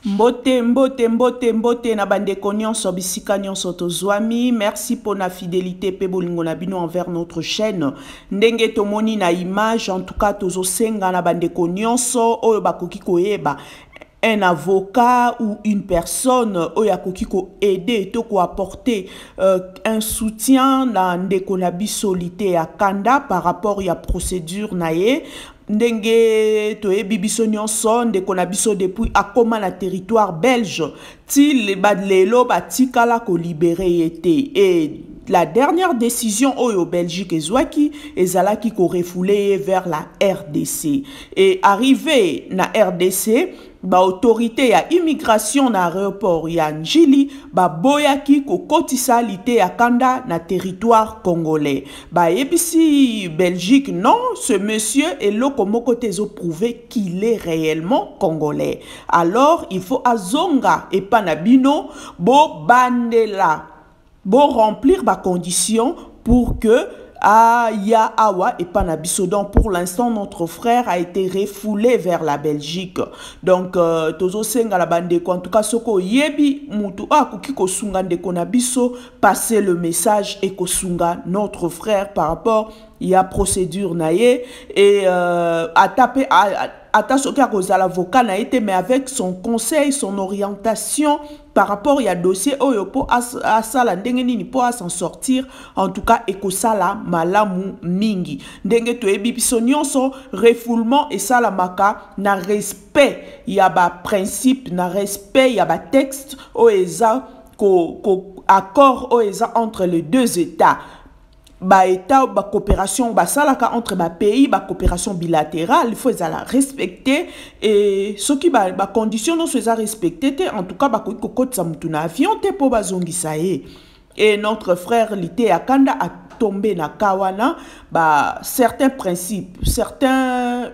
Mbote, mbote, mbote, mbote na bandeko nyonso bisika nyonso tozwami. Merci pour la fidélité pe bolingo na bino envers notre chaîne. Ndenge tomoni na image, en tout cas tozosenga na bandeko nyonso oyo bakoki koyeba un avocat ou une personne oyo ko aider to ko apporter un soutien na ndeko na biso lité ya kanda par rapport ya procédure na ye. Ndenge toyebi biso nyonso ndeko na biso depuis akoma na territoire belge ti le badlelo batikala ko libérer été et la dernière décision au Belgique ezwaki ezalaki ko refouler vers la RDC et arrivé na RDC ba autorité ya immigration na aéroport ya Njili ba boyaki ko kotisa lité ya kanda na territoire congolais ba yebisi Belgique non, ce monsieur est là comme côté prouver qu'il est réellement congolais. Alors il faut azonga et panabino bo bandela bo remplir ba condition pour que ya awa et panabiso. Donc pour l'instant notre frère a été refoulé vers la Belgique. Donc tozo senga la bande en tout cas soko yebi mutu akoki kosunga ndeko na biso passer le message et kosunga notre frère par rapport ya procédure naie et à taper attention à cause de l'avocat n'a été mais avec son conseil, son orientation par rapport à dossier oyopo à sala ndenge po à s'en sortir en tout cas ekosala malamu mingi ndenge to ebi biso nyonso refoulement et sala maka na respect ya ba principe na respect ya ba texte oeza ko accord oeza entre les deux états. Ba état ba coopération ba salaka entre ba pays ba coopération bilatérale il faut la respecter et ce qui ba condition non soit respecter en tout cas ba ko kotsa mutu na avion te po bazongisa ye et notre frère Lité Akanda a tombé na kawana ba certains principes certaines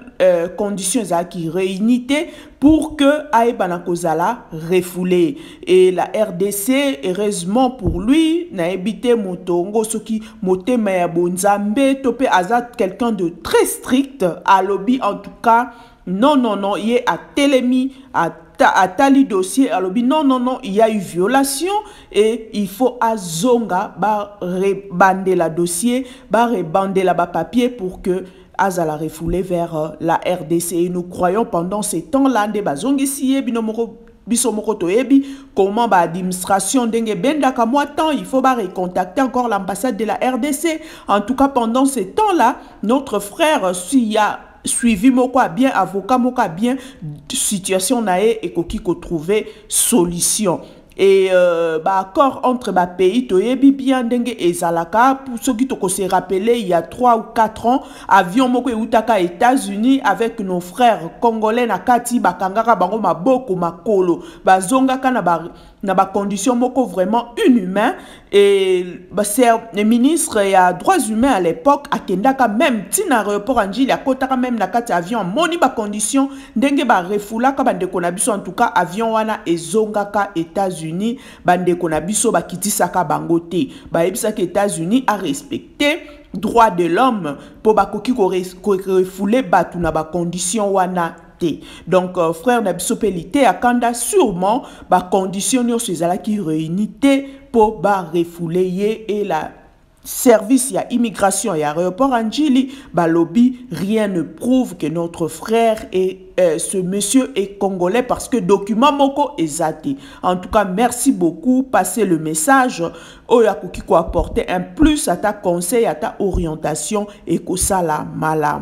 conditions qui réunité pour que Aïbana Kozala refoulé et la RDC heureusement pour lui n'a évité motongo ce qui moté maya bonzambe topé azat quelqu'un de très strict à lobby en tout cas non il est à Télémi à tali dossier à lobby non il y a eu violation et il faut azonga ba rebander la dossier ba rebander la papier pour que azala refoulé vers la RDC et nous croyons pendant ces temps-là de bazongisi binomoko bisomoko toyebi comment ba administration ndenge benda ka moi temps il faut ba recontacter encore l'ambassade de la RDC. En tout cas pendant ces temps-là notre frère s'il y a suivi moko bien avocat moko bien situation nae et koki ko trouver solution et accord entre ba pays toyebi bien ndenge ezalaka pour ceux qui toko se rappeler il y a 3 ou 4 ans avion moko eutaka États-Unis avec nos frères congolais na kati bakangaka bango maboko makolo bazongaka na ba condition moko vraiment inhumain et c'est le ministre ya droits humains à l'époque akendaka même tina aéroport Anjili akotaka même na kati avion moni ba condition ndenge ba refulaka bandeko na biso en tout cas avion wana ezongaka États-Unis bandeko na biso bakitisaka bango te ba yebisaka États-Unis a respecter droit de l'homme pour bakoki ko refouler batu na ba condition wana. Donc frère Nabiso Lité Akanda sûrement ba condition yo sezala qui réunité pour ba refouler et la service ya immigration et aéroport Anjili ba lobby rien ne prouve que notre frère et ce monsieur est congolais parce que document moko ezati. En tout cas merci beaucoup, passez le message oya koki ko apporter un plus à ta conseil à ta orientation et ko sala mala.